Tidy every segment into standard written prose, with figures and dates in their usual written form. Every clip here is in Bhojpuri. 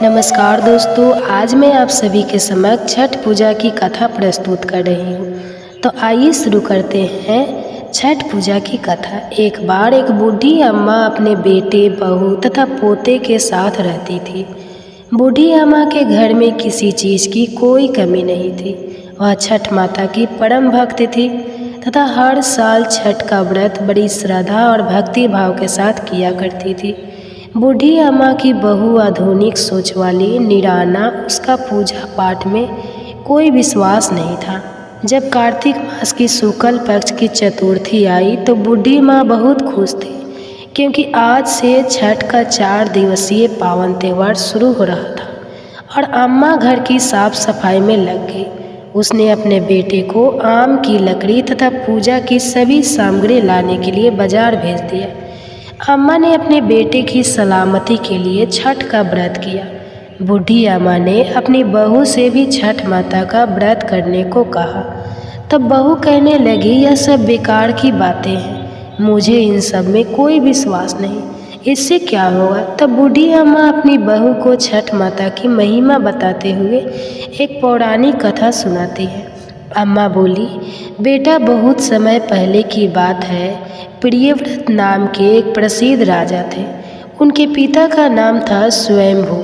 नमस्कार दोस्तों, आज मैं आप सभी के समक्ष छठ पूजा की कथा प्रस्तुत कर रही हूँ। तो आइए शुरू करते हैं छठ पूजा की कथा। एक बार एक बूढ़ी अम्मा अपने बेटे, बहू तथा पोते के साथ रहती थी। बूढ़ी अम्मा के घर में किसी चीज़ की कोई कमी नहीं थी। वह छठ माता की परम भक्त थी तथा हर साल छठ का व्रत बड़ी श्रद्धा और भक्ति भाव के साथ किया करती थी। बूढ़ी अम्मा की बहू आधुनिक सोच वाली निराना, उसका पूजा पाठ में कोई विश्वास नहीं था। जब कार्तिक मास की शुक्ल पक्ष की चतुर्थी आई तो बूढ़ी माँ बहुत खुश थी, क्योंकि आज से छठ का 4 दिवसीय पावन त्यौहार शुरू हो रहा था और अम्मा घर की साफ सफाई में लग गई। उसने अपने बेटे को आम की लकड़ी तथा पूजा की सभी सामग्री लाने के लिए बाजार भेज दिया। अम्मा ने अपने बेटे की सलामती के लिए छठ का व्रत किया। बूढ़ी अम्मा ने अपनी बहू से भी छठ माता का व्रत करने को कहा। तब बहू कहने लगी, यह सब बेकार की बातें हैं, मुझे इन सब में कोई विश्वास नहीं, इससे क्या होगा। तब बूढ़ी अम्मा अपनी बहू को छठ माता की महिमा बताते हुए एक पौराणिक कथा सुनाती है। अम्मा बोली, बेटा, बहुत समय पहले की बात है। प्रियव्रत नाम के एक प्रसिद्ध राजा थे। उनके पिता का नाम था स्वयंभू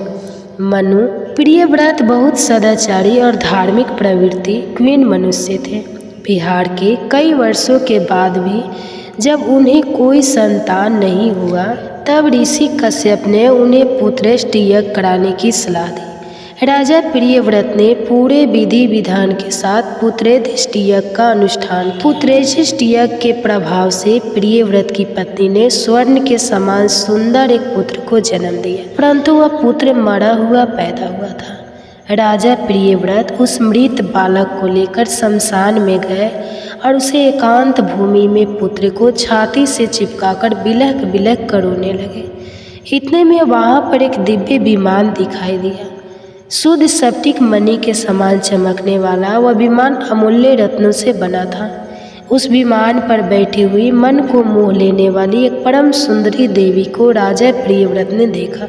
मनु। प्रियव्रत बहुत सदाचारी और धार्मिक प्रवृत्ति क्वीन मनुष्य थे। बिहार के कई वर्षों के बाद भी जब उन्हें कोई संतान नहीं हुआ, तब ऋषि कश्यप ने उन्हें पुत्रेष्टि यज्ञ कराने की सलाह दी। राजा प्रियव्रत ने पूरे विधि विधान के साथ पुत्रेष्टि यज्ञ का अनुष्ठान। पुत्रेष्टि यज्ञ के प्रभाव से प्रियव्रत की पत्नी ने स्वर्ण के समान सुंदर एक पुत्र को जन्म दिया, परंतु वह पुत्र मरा हुआ पैदा हुआ था। राजा प्रियव्रत उस मृत बालक को लेकर शमशान में गए और उसे एकांत भूमि में पुत्र को छाती से चिपकाकर बिलख बिलख कर रोने लगे। इतने में वहाँ पर एक दिव्य विमान दिखाई दिया। शुद्ध स्फटिक मणि के समान चमकने वाला वह विमान अमूल्य रत्नों से बना था। उस विमान पर बैठी हुई मन को मोह लेने वाली एक परम सुंदरी देवी को राजा प्रियव्रत ने देखा।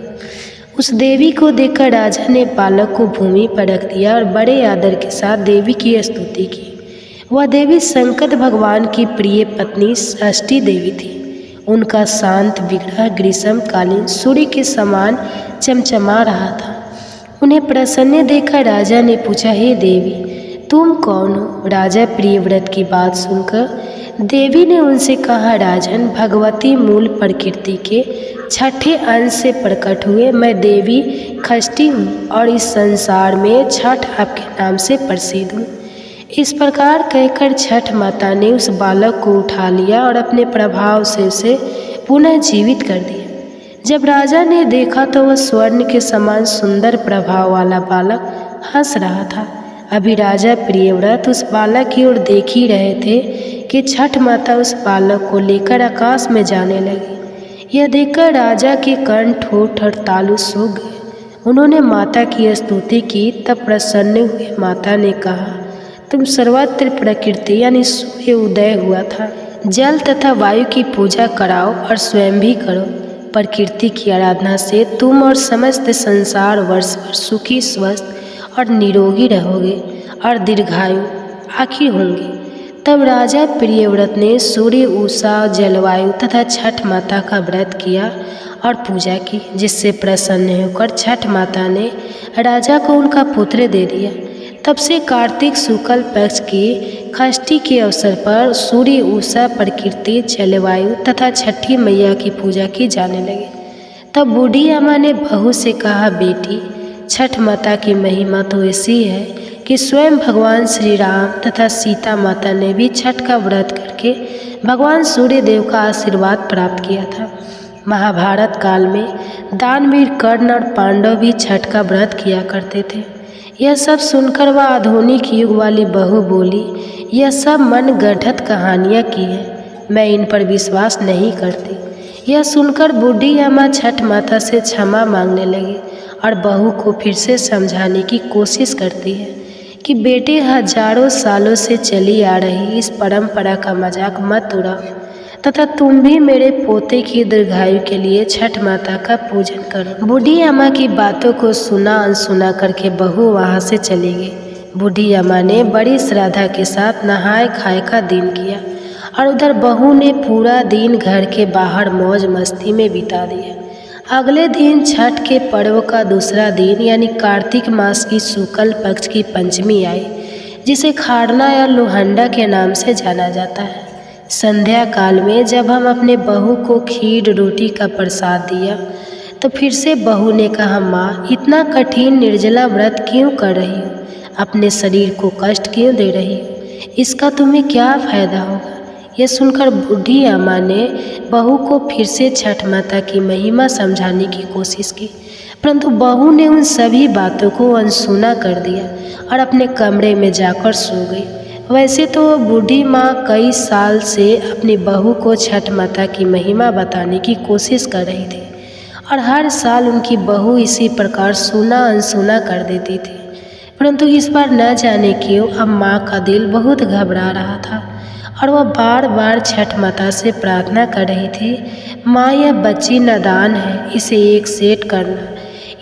उस देवी को देखकर राजा ने बालक को भूमि पर रख दिया और बड़े आदर के साथ देवी की स्तुति की। वह देवी संकट भगवान की प्रिय पत्नी षष्ठी देवी थी। उनका शांत विग्रह ग्रीष्मकालीन सूर्य के समान चमचमा रहा था। उन्हें प्रसन्न देखकर राजा ने पूछा, हे देवी, तुम कौन हो? राजा प्रियव्रत की बात सुनकर देवी ने उनसे कहा, राजन, भगवती मूल प्रकृति के छठे अंश से प्रकट हुए मैं देवी षष्ठी हूँ और इस संसार में छठ आपके नाम से प्रसिद्ध हूँ। इस प्रकार कहकर छठ माता ने उस बालक को उठा लिया और अपने प्रभाव से उसे पुनः जीवित कर दिया। जब राजा ने देखा तो वह स्वर्ण के समान सुंदर प्रभाव वाला बालक हंस रहा था। अभी राजा प्रियव्रत उस बालक की ओर देख ही रहे थे कि छठ माता उस बालक को लेकर आकाश में जाने लगी। यह देखकर राजा के कर्ण ठोठ और तालु सूख गए। उन्होंने माता की स्तुति की। तब प्रसन्न हुए माता ने कहा, तुम सर्वत्र प्रकृति यानी सूर्य उदय हुआ था, जल तथा वायु की पूजा कराओ और स्वयं भी करो। प्रकृति की आराधना से तुम और समस्त संसार वर्ष भर सुखी, स्वस्थ और निरोगी रहोगे और दीर्घायु आखिर होंगे। तब राजा प्रियव्रत ने सूर्य, उषा, जलवायु तथा छठ माता का व्रत किया और पूजा की, जिससे प्रसन्न होकर छठ माता ने राजा को उनका पुत्र दे दिया। तब से कार्तिक शुक्ल पक्ष की षष्ठी के अवसर पर सूर्य, उषा, प्रकृति, जलवायु तथा छठी मैया की पूजा की जाने लगी। तब बूढ़ी अम्मा ने बहू से कहा, बेटी, छठ माता की महिमा तो ऐसी है कि स्वयं भगवान श्री राम तथा सीता माता ने भी छठ का व्रत करके भगवान सूर्य देव का आशीर्वाद प्राप्त किया था। महाभारत काल में दानवीर कर्ण और पांडव भी छठ का व्रत किया करते थे। यह सब सुनकर वह आधुनिक युग वाली बहू बोली, यह सब मन गढ़ंत कहानियाँ की हैं, मैं इन पर विश्वास नहीं करती। यह सुनकर बूढ़ी अम्मा छठ माता से क्षमा मांगने लगी और बहू को फिर से समझाने की कोशिश करती है कि बेटे, हजारों सालों से चली आ रही इस परंपरा का मजाक मत उड़ाओ। तथा तुम भी मेरे पोते की दीर्घायु के लिए छठ माता का पूजन करो। बूढ़ी अम्मा की बातों को सुना अनसुना करके बहू वहाँ से चली गई। बूढ़ी अम्मा ने बड़ी श्रद्धा के साथ नहाए खाए का दिन किया और उधर बहू ने पूरा दिन घर के बाहर मौज मस्ती में बिता दिया। अगले दिन छठ के पर्व का दूसरा दिन यानी कार्तिक मास की शुक्ल पक्ष की पंचमी आई, जिसे खारना या लोहंडा के नाम से जाना जाता है। संध्या काल में जब हम अपने बहू को खीर रोटी का प्रसाद दिया तो फिर से बहू ने कहा, माँ इतना कठिन निर्जला व्रत क्यों कर रही हो, अपने शरीर को कष्ट क्यों दे रही हो, इसका तुम्हें क्या फायदा होगा। यह सुनकर बूढ़ी अम्मा ने बहू को फिर से छठ माता की महिमा समझाने की कोशिश की, परंतु बहू ने उन सभी बातों को अनसुना कर दिया और अपने कमरे में जाकर सो गई। वैसे तो बूढ़ी माँ कई साल से अपनी बहू को छठ माता की महिमा बताने की कोशिश कर रही थी और हर साल उनकी बहू इसी प्रकार सुना अनसुना कर देती थी, परंतु इस बार न जाने क्यों अब माँ का दिल बहुत घबरा रहा था और वह बार बार छठ माता से प्रार्थना कर रही थी, माँ यह बच्ची नादान है, इसे एक सेट करना।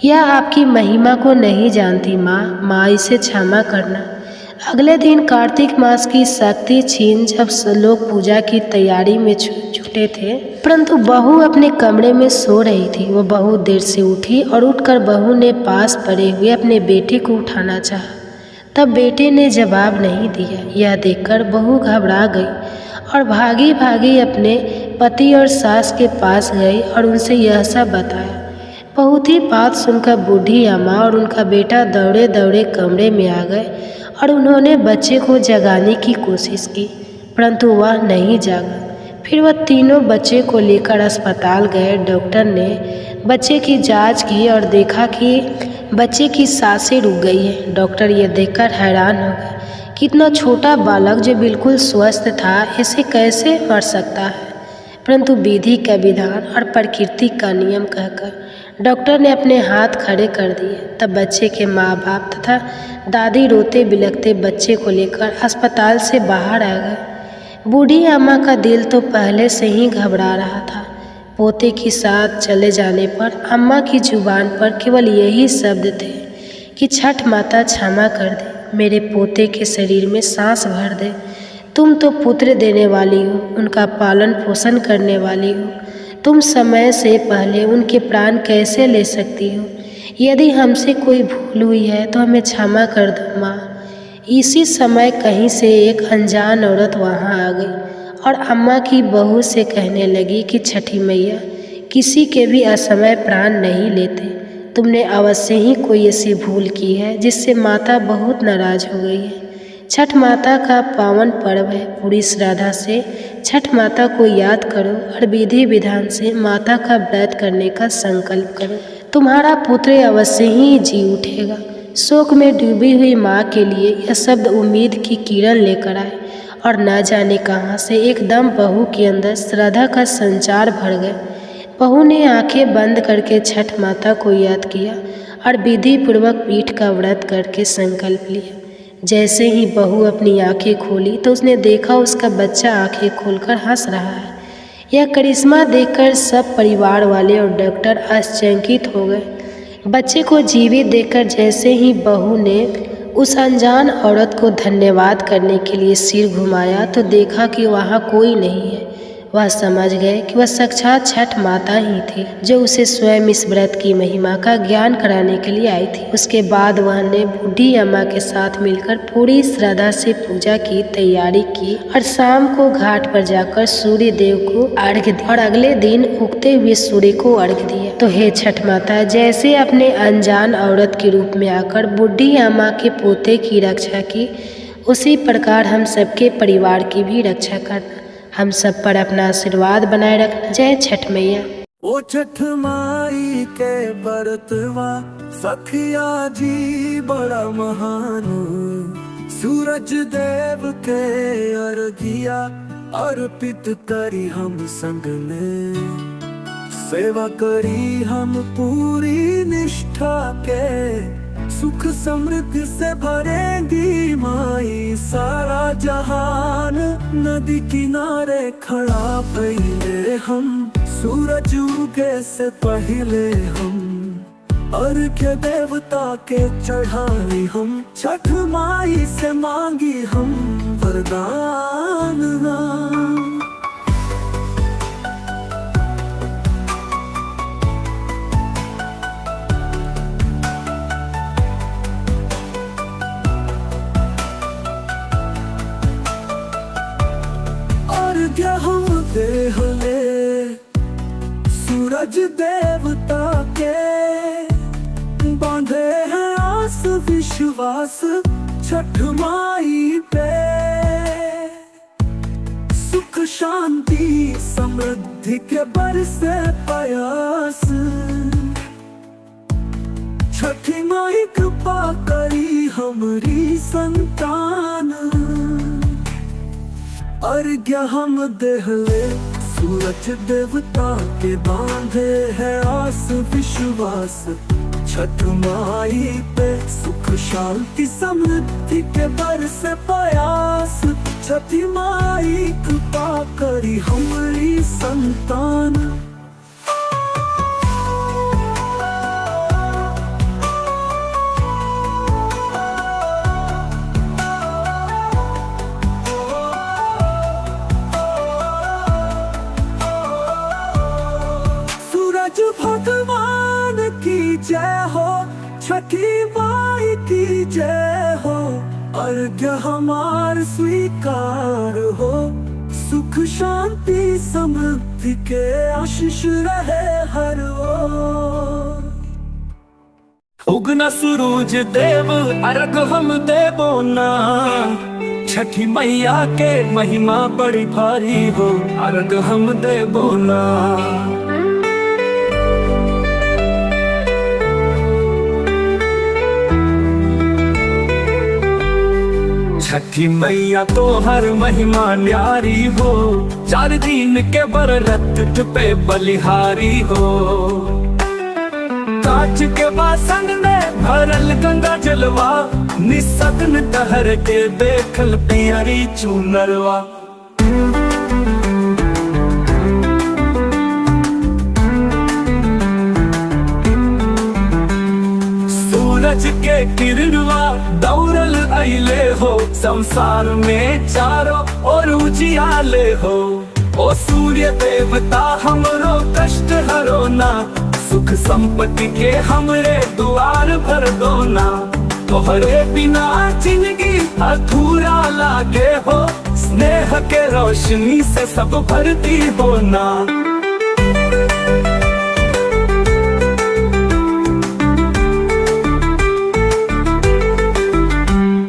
यह आपकी महिमा को नहीं जानती माँ इसे क्षमा करना। अगले दिन कार्तिक मास की शक्ति छीन जब लोग पूजा की तैयारी में जुटे थे, परंतु बहू अपने कमरे में सो रही थी। वह बहुत देर से उठी और उठकर बहू ने पास पड़े हुए अपने बेटे को उठाना चाहा, तब बेटे ने जवाब नहीं दिया। यह देखकर बहू घबरा गई और भागी भागी अपने पति और सास के पास गई और उनसे यह सब बताया। बहुत ही बात सुनकर बूढ़ी अम्मा और उनका बेटा दौड़े दौड़े कमरे में आ गए और उन्होंने बच्चे को जगाने की कोशिश की, परंतु वह नहीं जागा। फिर वह तीनों बच्चे को लेकर अस्पताल गए। डॉक्टर ने बच्चे की जांच की और देखा कि बच्चे की सांसें रुक गई है। डॉक्टर यह देखकर हैरान हो गए कि इतना छोटा बालक जो बिल्कुल स्वस्थ था ऐसे कैसे मर सकता है, परंतु विधि का विधान और प्रकृति का नियम कहकर डॉक्टर ने अपने हाथ खड़े कर दिए। तब बच्चे के माँ बाप तथा दादी रोते बिलखते बच्चे को लेकर अस्पताल से बाहर आ गए। बूढ़ी अम्मा का दिल तो पहले से ही घबरा रहा था। पोते के साथ चले जाने पर अम्मा की जुबान पर केवल यही शब्द थे कि छठ माता क्षमा कर दे, मेरे पोते के शरीर में सांस भर दे। तुम तो पुत्र देने वाली हो, उनका पालन पोषण करने वाली हो, तुम समय से पहले उनके प्राण कैसे ले सकती हो। यदि हमसे कोई भूल हुई है तो हमें क्षमा कर दो माँ। इसी समय कहीं से एक अनजान औरत वहाँ आ गई और अम्मा की बहू से कहने लगी कि छठी मैया किसी के भी असमय प्राण नहीं लेते, तुमने अवश्य ही कोई ऐसी भूल की है जिससे माता बहुत नाराज हो गई है। छठ माता का पावन पर्व है, पूरी श्रद्धा से छठ माता को याद करो और विधि विधान से माता का व्रत करने का संकल्प करो, तुम्हारा पुत्र अवश्य ही जी उठेगा। शोक में डूबी हुई माँ के लिए यह शब्द उम्मीद की किरण लेकर आए और न जाने कहाँ से एकदम बहू के अंदर श्रद्धा का संचार भर गए। बहू ने आंखें बंद करके छठ माता को याद किया और विधि पूर्वक पीठ का व्रत करके संकल्प लिया। जैसे ही बहू अपनी आंखें खोली तो उसने देखा उसका बच्चा आंखें खोलकर हंस रहा है। यह करिश्मा देखकर सब परिवार वाले और डॉक्टर आश्चर्यचकित हो गए। बच्चे को जीवित देखकर जैसे ही बहू ने उस अनजान औरत को धन्यवाद करने के लिए सिर घुमाया तो देखा कि वहाँ कोई नहीं है। वह समझ गए कि वह साक्षात छठ माता ही थी जो उसे स्वयं इस व्रत की महिमा का ज्ञान कराने के लिए आई थी। उसके बाद वह ने बूढ़ी अम्मा के साथ मिलकर पूरी श्रद्धा से पूजा की तैयारी की और शाम को घाट पर जाकर सूर्य देव को अर्घ्य दिया और अगले दिन उगते हुए सूर्य को अर्घ्य दिया। तो हे छठ माता, जैसे अपने अनजान औरत के रूप में आकर बूढ़ी अम्मा के पोते की रक्षा की, उसी प्रकार हम सबके परिवार की भी रक्षा करना, हम सब पर अपना आशीर्वाद बनाए रखना। जय छठ मैया। ओ छठ माई के बरतवा सखिया जी बड़ा महान, सूरज देव के अर्घिया अर्पित करी हम संग में, सेवा करी हम पूरी निष्ठा के, सुख समृद्धि से भरेंगी माई सारा जहान। नदी किनारे खड़ा पहले हम, सूरज उगे से पहले हम, अर्घ्य देवता के चढ़ाई हम, छठ माई से मांगी हम वरदान। अर्घ्य हम देहले सूरज देवता के, बांधे हैं आस विश्वास छठ माई पे। सुख शांति समृद्धि के बरसे प्रयास, छठी माई कृपा करी हमारी संतान। अर्घ्य हम देहले सूरज देवता के, बांधे है आस विश्वास छठ माई पे। सुख शांति समृद्धि के बरसे प्रयास, छठी माई कृपा करी हमारी संतान। सूरज भगवान की जय हो, छठी माई की जय हो। अर्घ्य हमार स्वीकार हो, सुख शांति समृद्धि के आशीष रहे हर ओर। उगना सूरज देव अर्घ हम देवो ना, छठी मैया के महिमा बड़ी भारी हो, अर्घ हम देवो ना। छठी मैया तो हर महिमा न्यारी हो, 4 दिन के व्रत पे बलिहारी हो। कांच के बासन में भरल गंगा जलवा, निसग्न ठहर के देखल पियरी चुनरवा। सूरज के किरणवा दौड़ल अइले हो, संसार में चारों ओर उजियाले हो। ओ सूर्य देवता हमरो कष्ट हरो ना, सुख संपत्ति के हमरे द्वार भर दो ना। तोहरे बिना जिंदगी अधूरा लागे हो, स्नेह के रोशनी से सब भरती हो ना।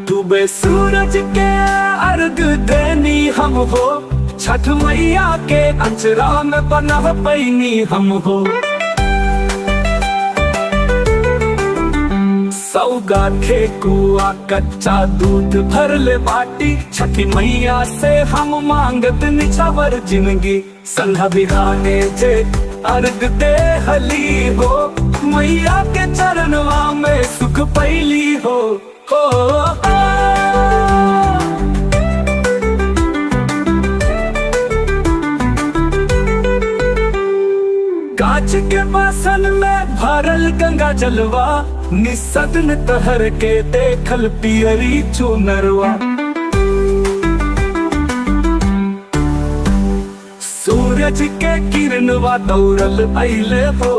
डूबे सूरज के अर्घ देनी हम हो, छठ मैया के अंचरा में बना पैनी हम हो। सौगा ठेकुआ कच्चा दूध भरले बाटी, छठी मैया से हम मांगत निछावर जिंदगी। संधा बिहाने जे अर्घ दे हली हो, मैया के चरणवा में सुख पैली हो। कांच के बासन में भरल गंगा जलवा, निसग्न तहर के देखल पियरी चुनरवा। सूरज के किरणवा दौड़ल अइले हो,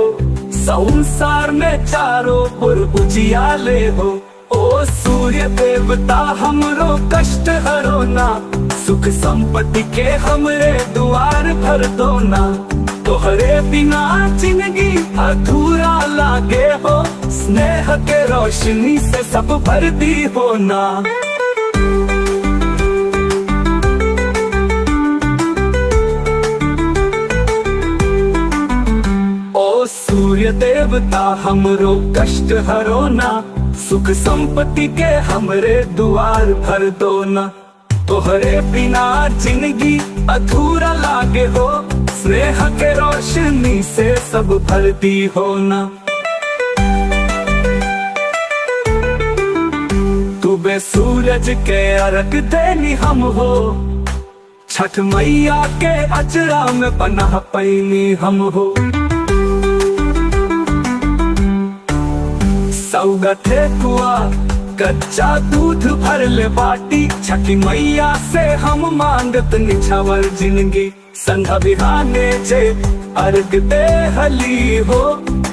संसार में चारों ओर उजियाले हो। ओ सूर्य देवता हमरो कष्ट हरो ना, सुख संपत्ति के हमरे द्वार भर दो ना। तोहरे बिना जिंदगी अधूरा लागे हो, स्नेह के रोशनी से सब भरती हो ना। ओ सूर्य देवता हमरो कष्ट हरो ना, सुख संपत्ति के हमरे द्वार भर दो ना। तोहरे बिना जिंदगी अधूरा लागे हो, स्नेह के रोशनी से सब भरती हो ना। में सूरज के अर्घ देनी हम हो। छठ मैया के अचरा में पनाह पैनी हम हो। सौगठे कुआ कच्चा दूध भर ले बाटी, छठी मैया से हम मांगत निछावर जिंदगी। संध्या बिहाने जे अर्घ दे हली हो,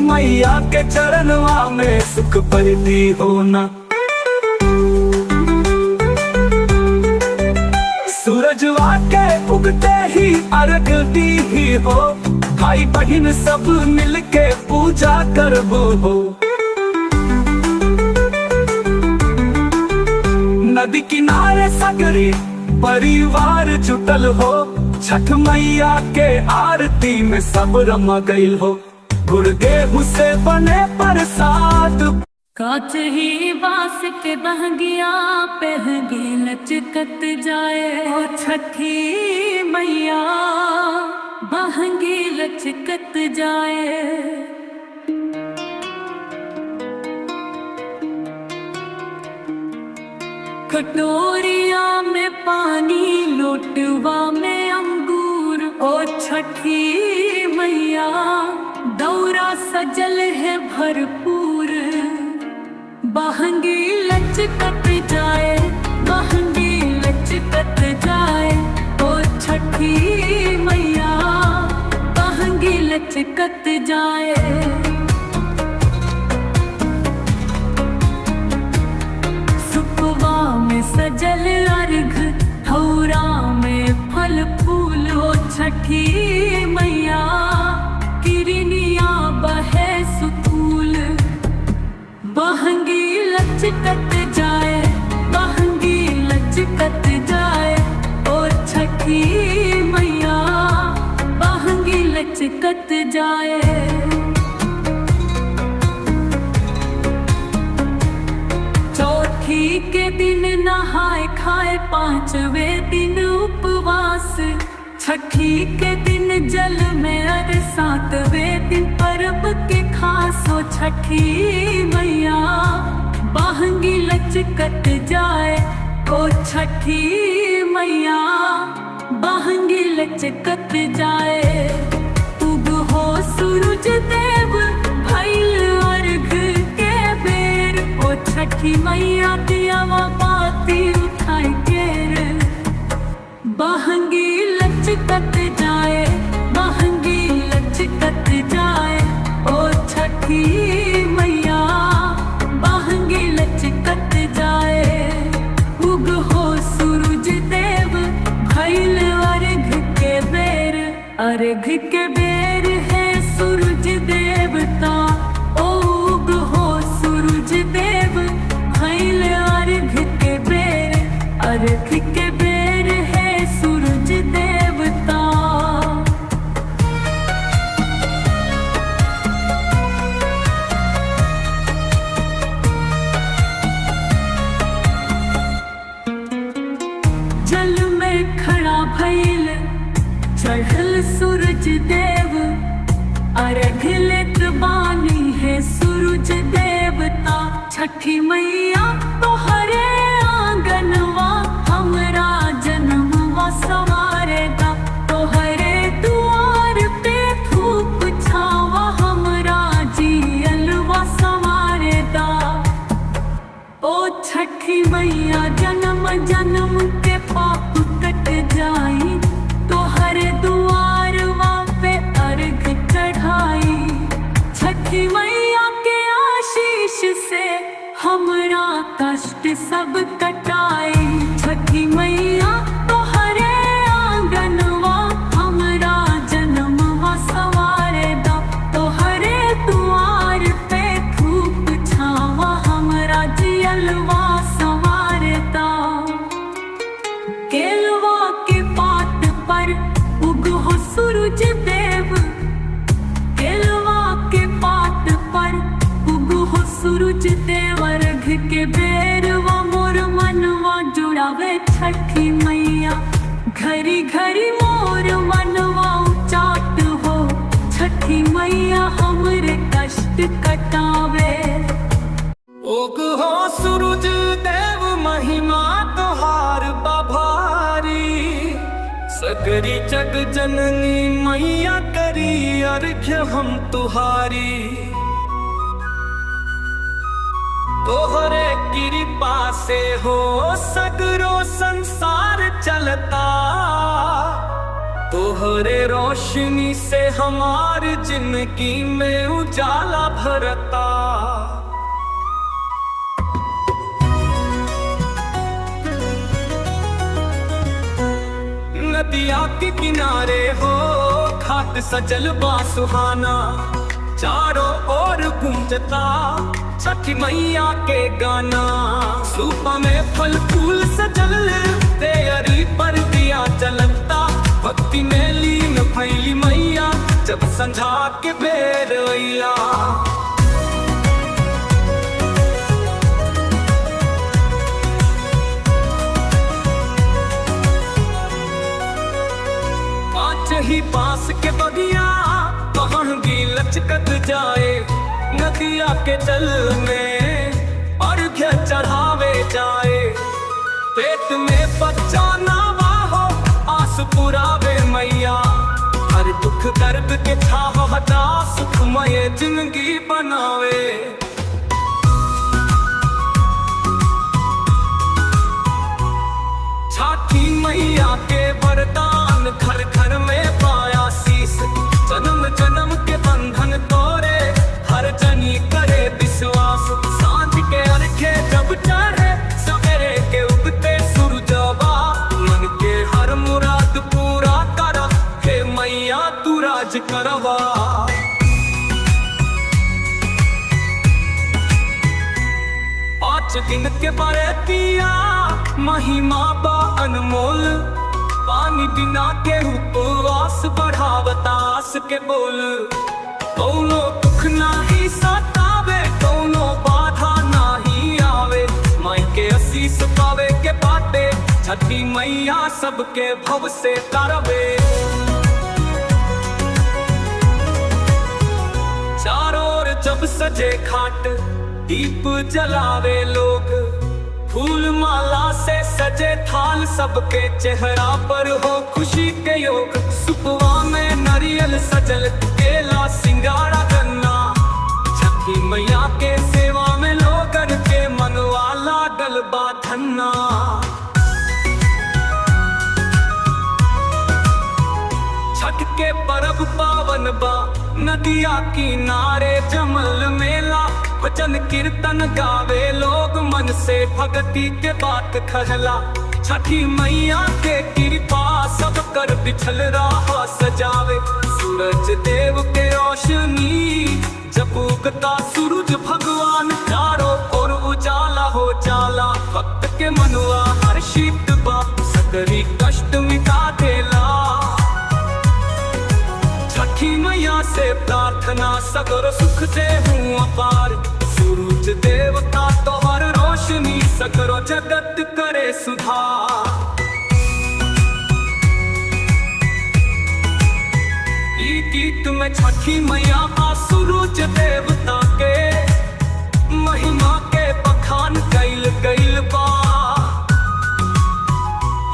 मैया के चरणवा में सुख परदी हो ना। सूरजवा के उगते ही अर्घ दी ही हो, भाई बहिन सब मिलके पूजा करबो हो। नदी किनारे सगरी परिवार जुटल हो, छठ मैया के आरती में सब रमा गईल हो। गुड़ गेहूं से बने प्रसाद, काच ही बास के बहगिया पहगे लचकत जाए। ओ छठी मैया बहगी लचकत जाए। कटोरिया में पानी लोटवा में अंगूर, ओ छठी मैया दौरा सजल है भरपूर। बहंगी लचकत जाए, बहंगी लचकत जाए। ओ छठी मैया बहंगी लचकत जाए। सजल अर्घ थौरा में फल फूल, ओ छठी मैया किरनिया बहे सुतूल। बहंगी लचकत जाए, बहंगी लचकत जाए। ओ छठी मैया बहंगी लचकत जाए। चौथी के दिन नहाए खाए, पांचवें दिन उपवास। छठी के दिन जल में अर, सातवें दिन परब के खासो। छठी मैया बहंगी लचकत जाए। ओ छठी मैया बहंगी लचकत जाए। उग हो सूरज देव भइल अर्घ के बेर, ओ छठी मैया दियावा बाती उठाई केर। बहंगी लचकत जाए, बहंगी लचकत जाए। ओ छठी मैया बहंगी लचकत जाए। उग हो सूरज देव भइल अर्घ के बेर, अर्घ के बेर है सूरज देवता। उग हो सूरज देव भइल अर्घ के बेर, अर्घ के बेर है सूरज देवता। जल में खड़ा भइल चढ़ल सूरज देव, अर्घ लेत बानी है सूरज देवता। छठी मैया तोहरे आंगनवा हमरा जन्मवा संवारेदा। तोहरे दुआर पे धूप छावा हमरा जियलवा संवारेदा। ओ छठी मैया जन्म जन्म के पाप कट जाई, तोहरे दुआरवा पे अर्घ चढ़ाई। छठी मैया के आशीष से हमरा कष्ट सब कटाई। छठी मैया तोहरे आंगनवा हमरा जन्मवा संवारेदा। तोहरे दुआर पे धूप छावा हमरा जियलवा संवारेदा। केलवा के पात पर उग हो सूरज देव, केलवा के पात पर उग हो सूरज देव। अर्घ के बेरवा मोर मनवा जुड़ावे छठी मैया, घरी घरी मोर मनवा उचाट हो। छठी मैया हमरे कष्ट कटावे। उग हो सूरज देव सगरी जग जननी मैया करी अर्घ्य हम तुहारी। तोहरे कृपा से हो सगरो संसार चलता, तोहरे रोशनी से हमार जिंदगी में उजाला भरता। नदिया के किनारे हो घाट सजल बा सुहाना, चारों ओर गूंजता छठी मैया के गाना। सूपा में फल फूल सजल तेरी पर दिया जलता, भक्ति में लीन भैली मैया जब संझा के बेर अइला। ही पास के बगिया कहूँगी लचकत जाए, नदिया के जल में अर्घ्य चढ़ावे जाए। पेट में बच्चा नावा हो आस पुरावे मैया, हर दुख दर्द के छाव हटा सुखमय जिंदगी बनावे। छठी मैया के वरदान घर घर में पाया शीस, जन्म जन्म के बंधन तोरे हर जनी करे विश्वास। सांझ के अर्घ्य जब चढ़े सवेरे के उगते सूरजवा, मन के हर मुराद पूरा करा हे मैया तू राज करवा। पाँच दिन के बरतिया महिमा बा अनमोल, पानी बिना के उपवास बढ़ावतास के बोल। कौनो दुख नाही सतावे कौनो बाधा नाही आवे, माई के आशीष पावे के बाटे छठी मैया सबके भव से तरवे। चारों ओर जब सजे घाट दीप जलावे लोग, फूल माला से सजे थाल सबके चेहरा पर हो खुशी के योग। सुपवा में नारियल सजल केला सिंगारा गन्ना, छठी मैया के सेवा में लोगन के मनवा लागल बा धन्ना। छठ के परब पावन बा नदिया किनारे जमल मेला, भजन कीर्तन गावे लोग मन से भक्ति के बात कहला। छठी मैया के कृपा सब कर बिछल राह सजावे, सूरज देव के रोशनी जब उगता सूरज भगवान चारों ओर उजाला हो जाला। भक्त के मनवा हर्षित बा सकरी कष्ट मिटा देला। छठी मैया से प्रार्थना सगर सुख दे हूँ अपार, सूरज देवता तोहर रोशनी सगरो जगत करे सुधार। ई गीत में छठी मैया आ सूरज देवता के महिमा के बखान कैल गइल बा।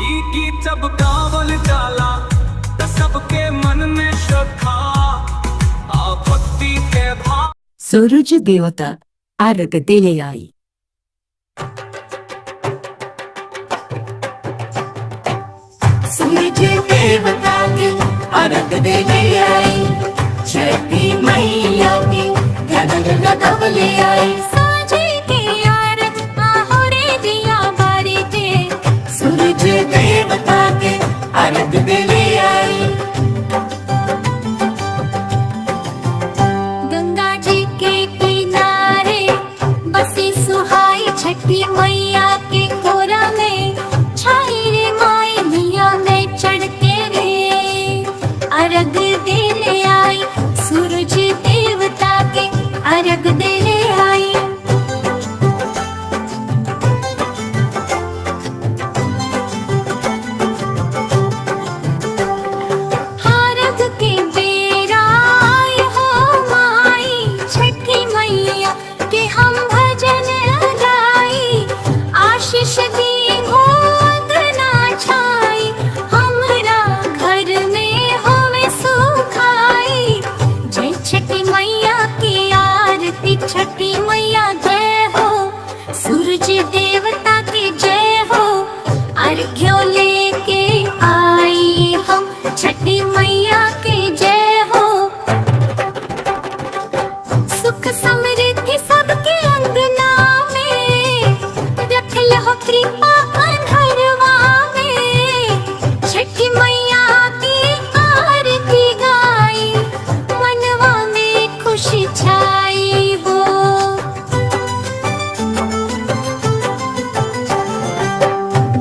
ई गीत जब गावल जाला त सबके मन में श्रद्धा आ भक्ति के भाव। सूरज देवता अर्घ देले आई। सूरज देवता के अर्घ देले आई, छठी मैया के गगन लगवले आई। साँझे के अर्घ आहुरे दिया बारी के, सूरज देवता के अर्घ देले आई। गंगा जी के किनारे बसी सुहाई छठी मैया के कोरा में, छाई रे माई मिया में चढ़ के रे अर्घ देले आई। सूरज देवता के अर्घ देले आई। छठी मैया जय हो, सूरज देवता की जय हो, अर्घ्यों लेके आई हम, छठी मैया की जय हो। सुख समृद्धि सबके अंगना में, रखल हो कृपा अंधरवा में, छठी मैया की आरती गाई, मनवा में खुशी छाई हो।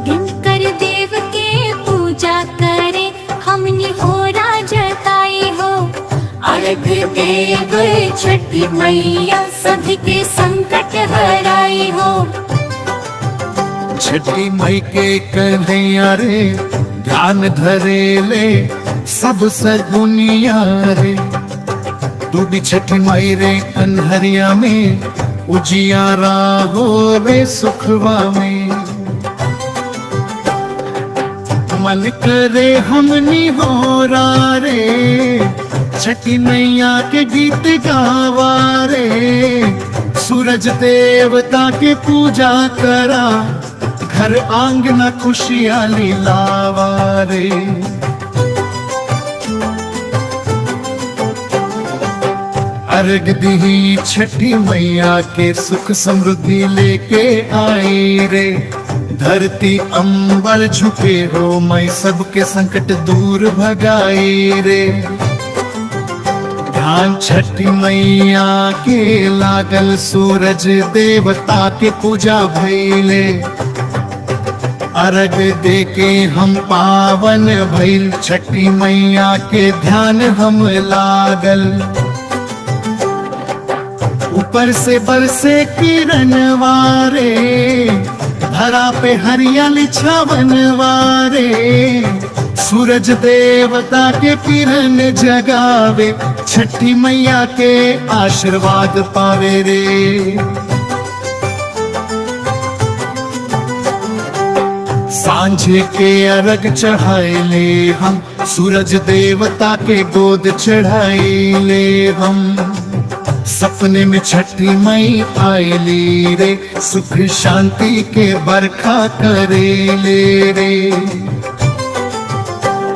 दिनकर देव के पूजा करे, हमने होरा जताई हो, अर्घ दे गए छठी मैया, सभी के संकट हराई हो। छठी मई के कन्हैया रे, ध्यान धरे ले सब सगुनिया रे। तू भी छठी मई रे कन्हरिया में, उजियारा हो रे सुखवा में। मन करे हमनी होरा रे, छठी मैया के गीत गावा रे। सूरज देवता के पूजा करा, घर आंगना खुशियाली लावा रे। अर्घ दी छठी मैया के, सुख समृद्धि लेके आई रे। धरती अंबर झुके हो, मैं सबके संकट दूर भगाई रे। ध्यान छठी मैया के लागल, सूरज देवता के पूजा भइले। अर्घ दे के हम पावन भइल, छठी मैया के ध्यान हम लागल। ऊपर से बरसे किरण वारे, धरा पे हरियाली छावन वारे। सूरज देवता के किरण जगावे, छठी मैया के आशीर्वाद पावे रे। सांझ के अर्घ चढ़ाइले हम, सूरज देवता के गोद चढ़ाइले हम। सपने में छठी मई आईली रे, सुख शांति के बरखा करेले रे।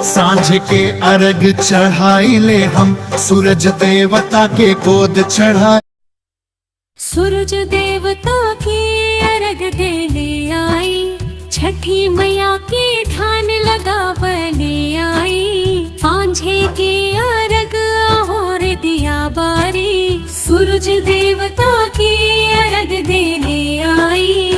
सांझ के अर्घ चढ़ाइले हम, सूरज देवता के गोद चढ़ा। सूरज देवता की अर्घ देने आई, छठी मैया के ध्यान लगावने आई। सांझे के अर्घ और दिया बारी, सूरज देवता की अर्घ देने आई।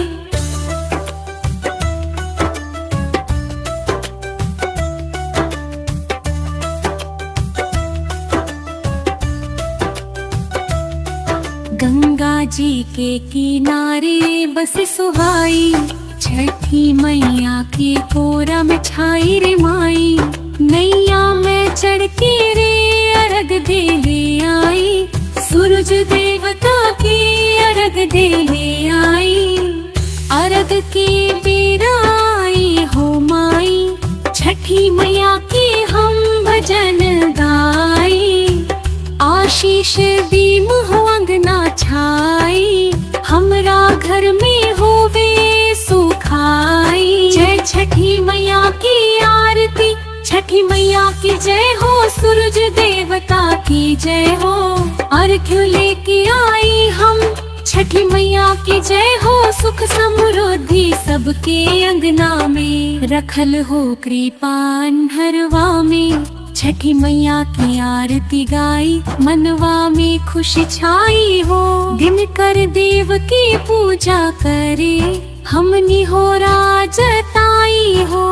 गंगा जी के किनारे बस सुहाई, छठी मैया के कोरा में छाई रे माई। नैया में चढ़ के रे अर्घ देने आई, सूरज देवता की अर्घ देने आई। अर्घ के बेरा आई हो माई, छठी मैया के हम भजन गाई। आशीष दी मुँह अंगना छाई, हमरा घर में होवे सुखाई। जय छठी मैया की आरती, छठी मैया की जय हो, सूरज देवता की जय हो। अर्घ्य लेके आई हम, छठी मैया की जय हो। सुख समृद्धि सबके अंगना में, रखल हो कृपा अंधरवा में। छठी मैया की आरती गाई, मनवा में खुशी छाई हो। दिनकर देव की पूजा करे, हमनी हो राजताई हो।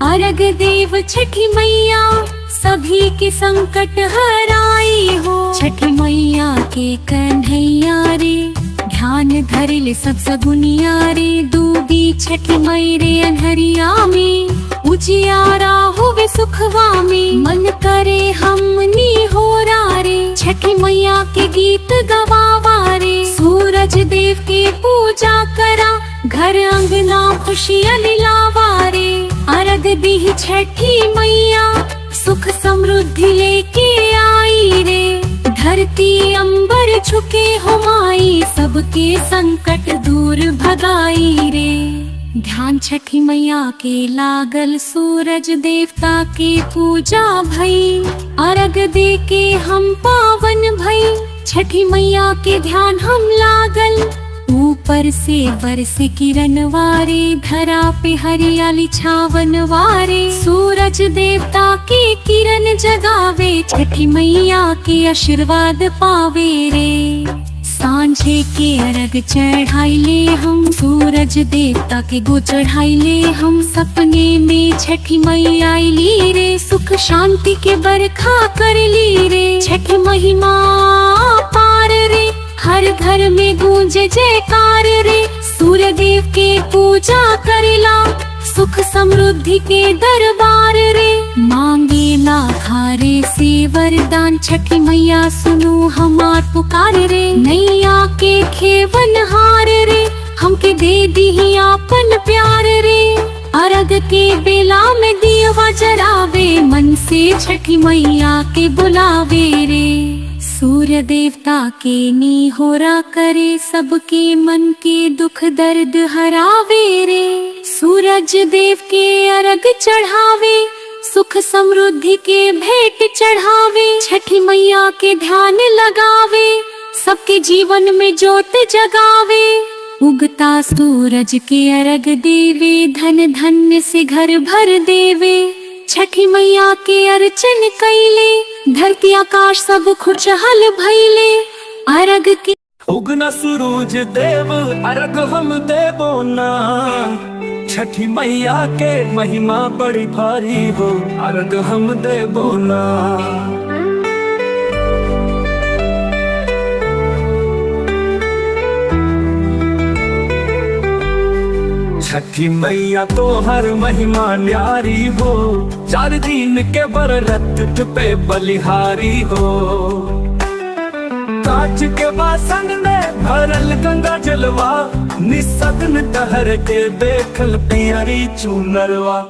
अर्घ देव छठी मैया, सभी के संकट हराई हो। छठी मैया के कन्हैया रे, ध्यान धरिल सब सगुनिया रे। डूबी छठी मई रे अन्हरिया में, उजियारा होवे सुखवा में। मन करे हमनी हो रे, छठी मैया के गीत गवावा रे। सूरज देव की पूजा करा, घर अंगना खुशियाँ लावा रे। अर्घ दी छठी मैया, सुख समृद्धि लेके आई रे। धरती अंबर झुके हो माई के संकट दूर भगाई रे। ध्यान छठी मैया के लागल, सूरज देवता के पूजा भई, अर्घ दे के हम पावन भई। छठी मैया के ध्यान हम लागल, ऊपर से बरस किरण वारे, धरा पे हरियाली छावन वारे। सूरज देवता के किरण जगावे, छठी मैया के आशीर्वाद पावे रे। सांझे के अर्घ चढ़ाइले हम, सूरज देवता के गो चढ़ाइले हम। सपने में छठी मैया आईली रे, सुख शांति के बरखा करली रे। छठी महिमा पार रे, हर घर में गूंजे जयकार रे। सूर्य देव के पूजा करेला, सुख समृद्धि के दरबार रे। मांगे ना खारे से वरदान, छठी मैया सुनो हमार पुकार रे। नैया के खेवन हार रे, हमके दे दी आपन प्यार रे। अर्घ के बेला में दियवा जरावे, मन से छठी मैया के बुलावे रे। सूर्य देवता के निहोरा करे, सबके मन के दुख दर्द हरावे रे। सूरज देव के अर्घ चढ़ावे, सुख समृद्धि के भेंट चढ़ावे। छठी मैया के ध्यान लगावे, सबके जीवन में ज्योत जगावे। उगता सूरज के अर्घ देवे, धन धन्य से घर भर देवे। छठी मैया के अर्चन कैले, धरती आकाश सब खुशहाल भइले। अर्घ के उगना सूरज देव अर्घ हम देबो ना, छठी मैया के महिमा बड़ी भारी हो, अर्घ हम देबो ना। छठी मैया तो हर महिमा न्यारी हो, 4 दिन के व्रत पे बलिहारी हो। कांच के बासन में भरल गंगा जलवा, निसग्न टहर के देखल पियरी चुनरवा।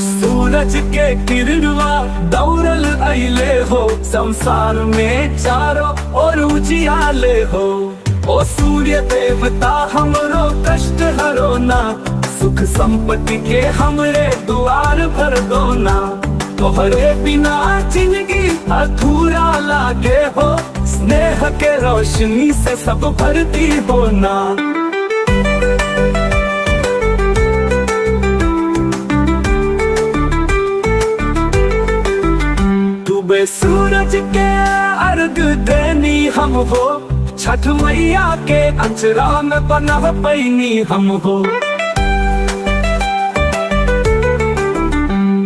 सूरज के किरणवा दौड़ल अइले हो, संसार में चारों ओर उजियाले हो। ओ सूर्य देवता हमरो कष्ट हरो ना, सुख संपत्ति के हमरे द्वार भर दो ना। तोहरे बिना जिंदगी अधूरा लागे हो, स्नेह के रोशनी से सब भरती हो ना। डूबे सूरज के अर्घ देनी हम हो, छठ मैया के अंचरा में बना पैनी हम हो।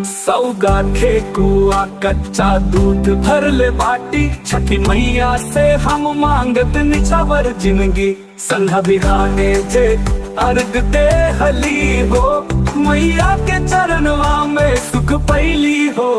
सौगा ठेकुआ कच्चा दूध भरले बाटी, छठी मैया से हम मांगत निछावर जिंदगी। संधा बिहाने जे अर्घ दे हली हो, मैया के चरणवा में सुख पैली हो।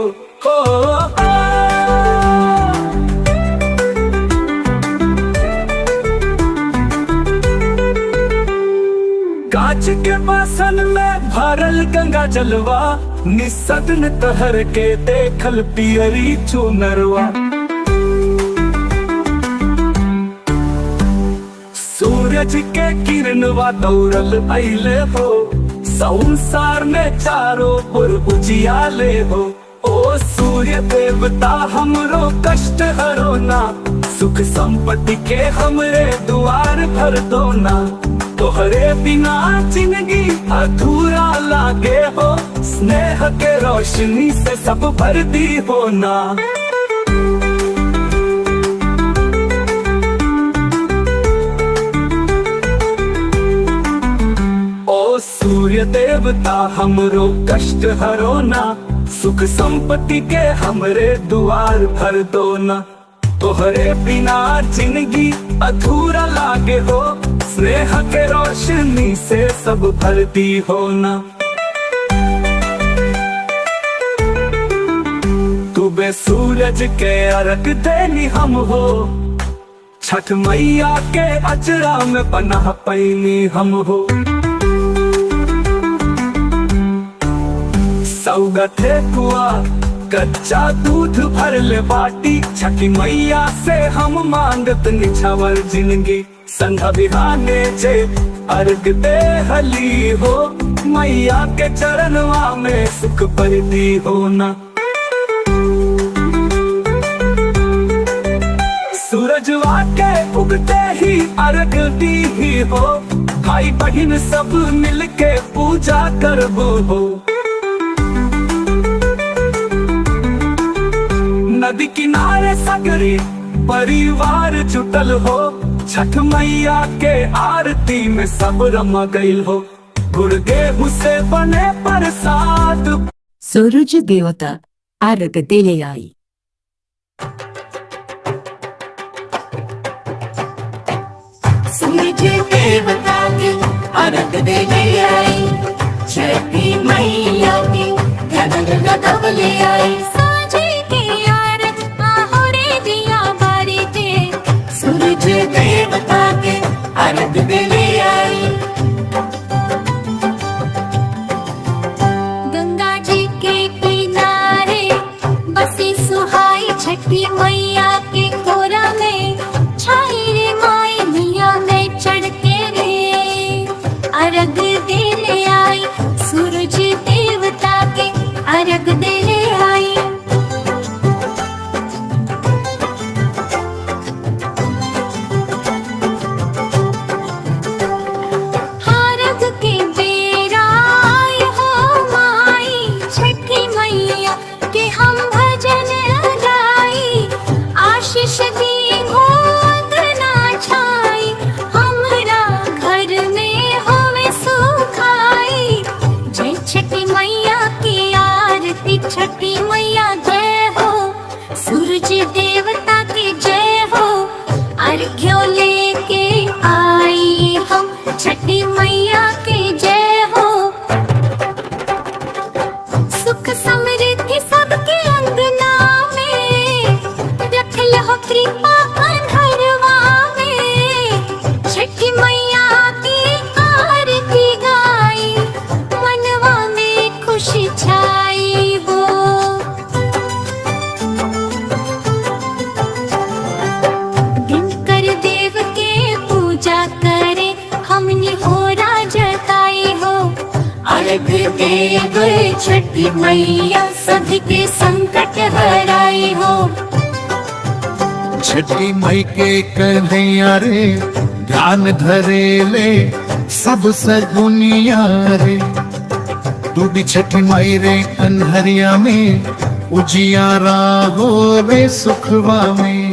कांच के बासन में भरल गंगा जलवा, निसग्न तहर के देखल पियरी चुनरवा। सूरज के किरणवा दौड़ल अइले हो, संसार में चारों ओर उजियाले हो। ओ सूर्य देवता हमरो कष्ट हरो ना, सुख संपत्ति के हमरे द्वार भर दो ना। तोहरे बिना जिंदगी अधूरा लागे हो, स्नेह के रोशनी से सब भरती हो ना। ओ सूर्य देवता हमरो कष्ट हरो ना, सुख संपत्ति के हमरे द्वार भर दो ना। तोहरे बिना जिंदगी अधूरा लागे हो, स्नेह के रोशनी से सब भरती हो ना। तू बे सूरज के अर्घ देनी हम हो, छठ मैया के अचरा में पनाह पैनी हम हो। चौगा ठेकुआ कच्चा दूध भर ले बाटी, छठी मैया से हम मांगत निछावर जिंदगी। संधा बिहाने जे अर्घ दे हली हो, मैया के चरणवा में सुख परती हो ना। सूरजवा के उगते ही अर्घ दी ही हो, भाई बहन सब मिलके पूजा करबो हो। नदी किनारे सगरी परिवार जुटल हो, छठ मैया के आरती में सब रमा गईल हो। गुड़ गेहूं से बने प्रसाद, सूरज देवता अर्घ देने आई। सूरज देवता के अर्घ देने आई, छठी मैया के घनघन गगवले आई। साँझे के आरत आहोरे दिया बारी के, सूरज देवता के अर्घ देने आई। गंगा जी के किनारे बसी सुहाई, छठी मैया के कोरा में छाई रे माई मिया में चढ़ के रे अर्घ देने आई। सूरज देवता के अर्घ देने आई। अर्घ के बेरा आए हो माई, छठी मैया के हम भजन गाई। आशीष दी हो अंगना छाई, हमरा घर में होवे सुखाई। जय छठी मैया की आरती, छठी मैया जय हो। सूरज देवता की जय हो। अर्घ्यों लेके आई हम, छठी मैया की जय हो। सुख समृद्धि सबके अंगना में, रखल हो कृपा अंधरवा में। छठी मैया की आरती गाई, मनवा में खुशी छाई हो। दिनकर देव के पूजा करे हमने हो राजताई हो। अर्घ दे गए छठी मैया, सभी के संकट हराई हो। छठी मई के कन्हैया रे, ध्यान धरे ले सब सगुनिया रे। तू भी छठी मई रे कन्हरिया में, उजियारा हो रे सुखवा में।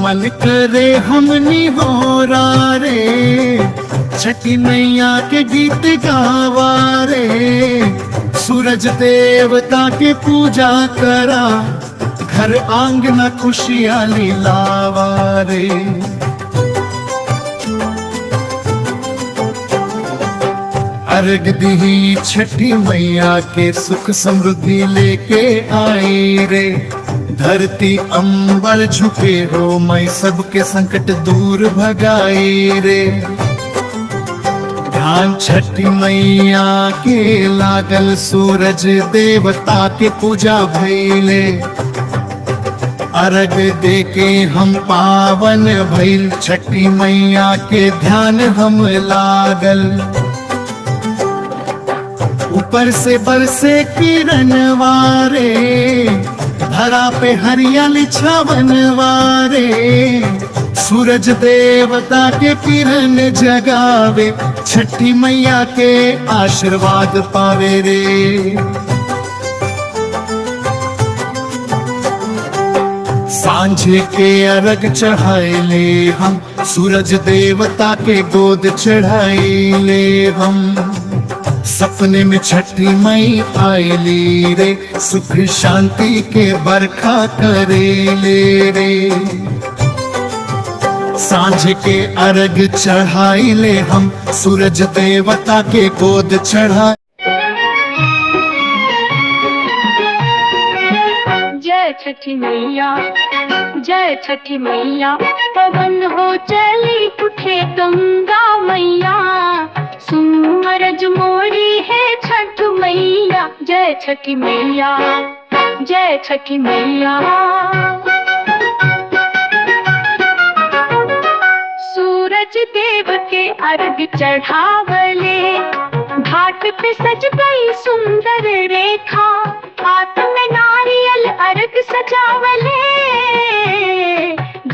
मन करे हमनी हो रे, छठी मैया के गीत गावा रे। सूरज देवता के पूजा करा, घर आंगना खुशियाली लावा रे। अर्घ दी छठी मैया के, सुख समृद्धि लेके आई रे। धरती अंबर झुके हो, मैं सबके संकट दूर भगाई रे। ध्यान छठी मैया के लागल, सूरज देवता के पूजा भइले। अर्घ दे के हम पावन भइल, छठी मैया के ध्यान हम लागल। ऊपर से बरसे किरण वारे, धरा पे हरियाली छावन वारे। सूरज देवता के किरण जगावे, छठी मैया के आशीर्वाद पावे रे। सांझ के अर्घ चढ़ाइले हम, सूरज देवता के गोद चढ़ाइले हम। सपने में छठी मई आईली रे, सुख शांति के बरखा करेले रे। सांझ के अर्घ चढ़ाइले हम, सूरज देवता के गोद चढ़ा। जय छठी मैया, जय छठी मैया। पवन हो चली उठे गंगा मैया, सूरज मोरी है जय छठी मैया, जय छठी मैया। सूरज देव के अर्घ चढ़ावले, घाट पे सज गई सुंदर रेखा, हाथ में नारियल अर्घ सजावले,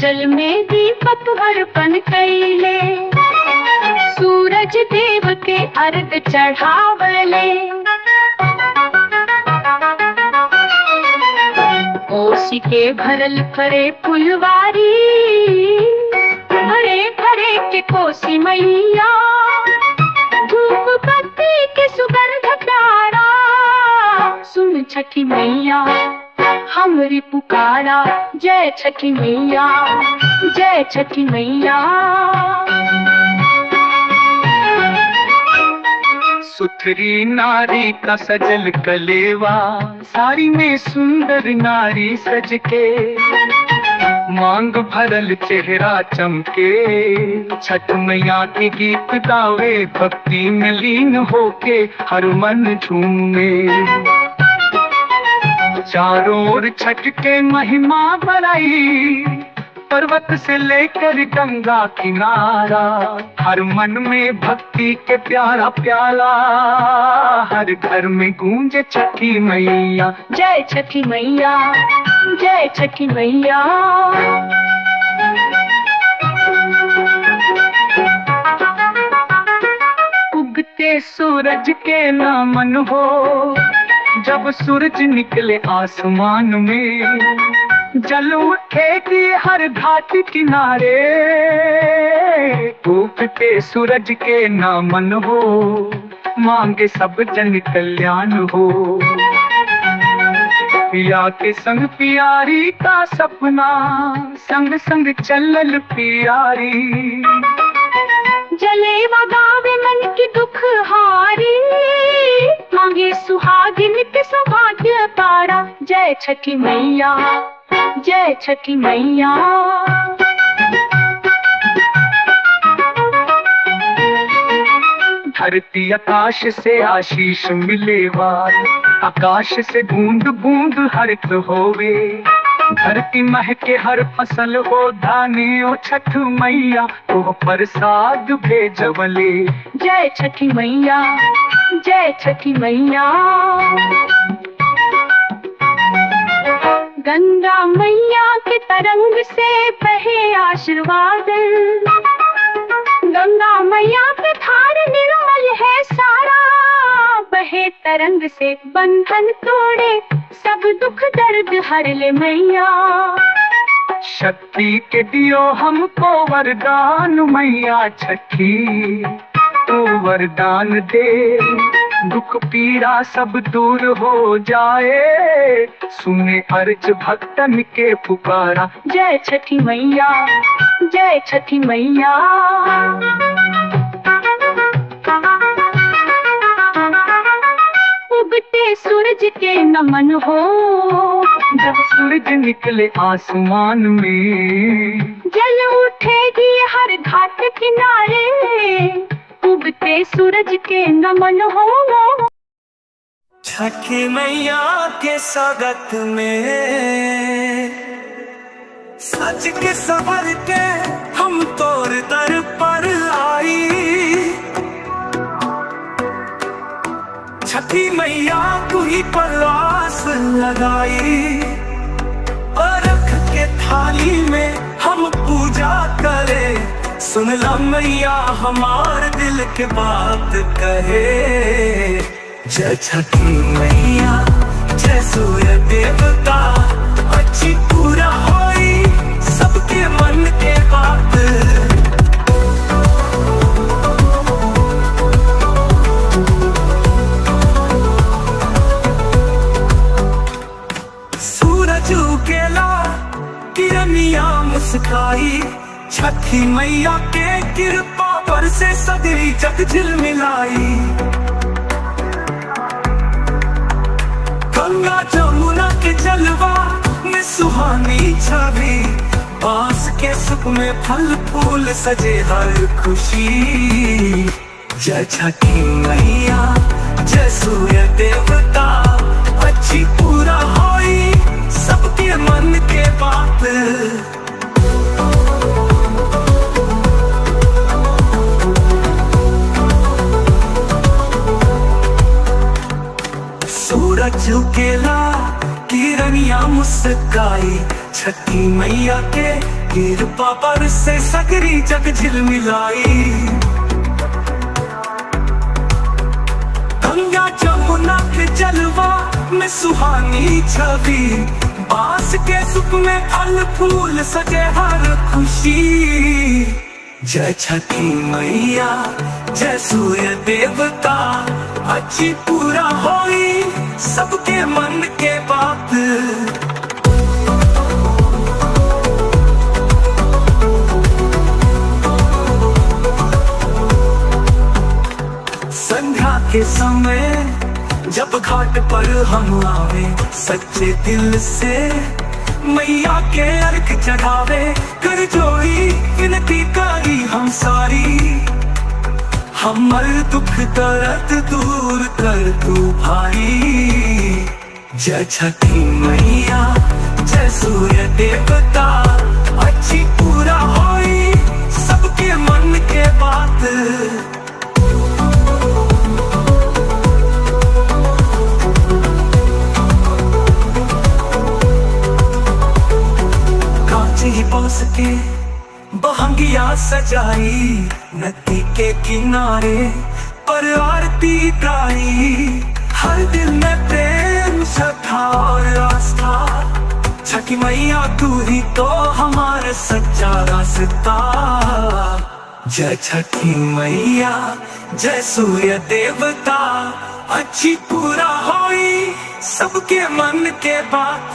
जल में दीपक अर्पण कैले। सूरज देव के अर्घ चढ़ावले, कोसी के भरल भरे फुलवारी, भरे भरे के कोसी मैया, धूप बत्ती के सुगंध प्यारा, सुन छठी मैया हमरी पुकारा। जय छठी मैया, जय छठी मैया। सुथरी नारी का सजल कलेवा, साड़ी में सुंदर नारी सज के, मांग भरल चेहरा चमके, छठ मैया के गीत गावे, भक्ति में लीन होके हर मन झूमे। चारों ओर छठ के महिमा बढ़ाई, पर्वत से लेकर गंगा किनारा, हर मन में भक्ति के प्यारा प्याला, हर घर में गूंजे छठी मैया। जय छठी मैया, जय छठी मैया। उगते सूरज के नमन हो, जब सूरज निकले आसमान में, जल उठेगी हर घाट किनारे, उगते सूरज के नमन हो, मांगे सब जन कल्याण हो। पिया के संग प्यारी का सपना, संग संग चलल प्यारी, जले गावे मन की दुख हारी, मांगे सुहागिन के सौभाग्य पारा। जय छठी मैया, जय छठी मैया। धरती आकाश से आशीष मिलेवा, आकाश से बूंद बूंद हरित होवे, धरती महके हर फसल हो धाने, ओ छठ मैया वो प्रसाद भेजवले। जय छठी मैया, जय छठी मैया। गंगा मैया के तरंग से बहे आशीर्वाद, गंगा मैया के धार निर्मल है सारा, बहे तरंग से बंधन तोड़े, सब दुख दर्द हर ले मैया। शक्ति के दियो हमको वरदान मैया छठी, तू वरदान दे, दुख पीड़ा सब दूर हो जाए, सुने अर्ज भक्तन के पुकारा। जय छठी मैया, जय छठी मैया। उगते सूरज के नमन हो, जब सूरज निकले आसमान में, जल उठेगी हर घाट किनारे, उगते सूरज के नमन हो। छठी मैया के स्वागत में सज के सवर के हम तोर दर पर आई, छठी मैया तू ही परवास लगाई, अर्घ के थाली में हम पूजा करे, सुन ला मैया हमार दिल के बात कहे। जय छठी मैया, जय सूर्य देवता, अच्छी पूरा होई सबके मन के बात। सूरज उगेला किरनिया मुस्काई, छठी मैया के कृपा पर से सगरी जग झिलमिलाई, गंगा जमुना के जलवा में सुहानी छवि, बांस के सुख में फल फूल सजे हर खुशी। जय छठी मैया, जय सूर्य देवता, झुकेला किरनिया मुस्काई, छठी मैया के कृपा पर से सकरी जग झिलमिलाई। गंगा जमुना के जलवा में सुहानी छवि, बांस के सुख में फल फूल सजे हर खुशी। जय छठी मैया जय सूर्य देवता, अच्छी पूरा होई सबके मन के बात। संध्या के समय जब घाट पर हम आवे, सच्चे दिल से मैया के अर्घ चढ़ावे, कर जोड़ी विनती करी हम सारी। हमर दुख दर्द दूर कर तू भाई। जय छठी मैया जय सूर्य देवता, अच्छी पूरा होई सबके मन के बात। ही पास के बहंगिया सजाई, नदी के किनारे पर आरती गाई। हर दिल में प्रेम श्रद्धा और आस्था, छठी मैया तू ही तो हमारा सच्चा रास्ता। जय छठी मैया जय सूर्य देवता, अच्छी पूरा होई सबके मन के बात।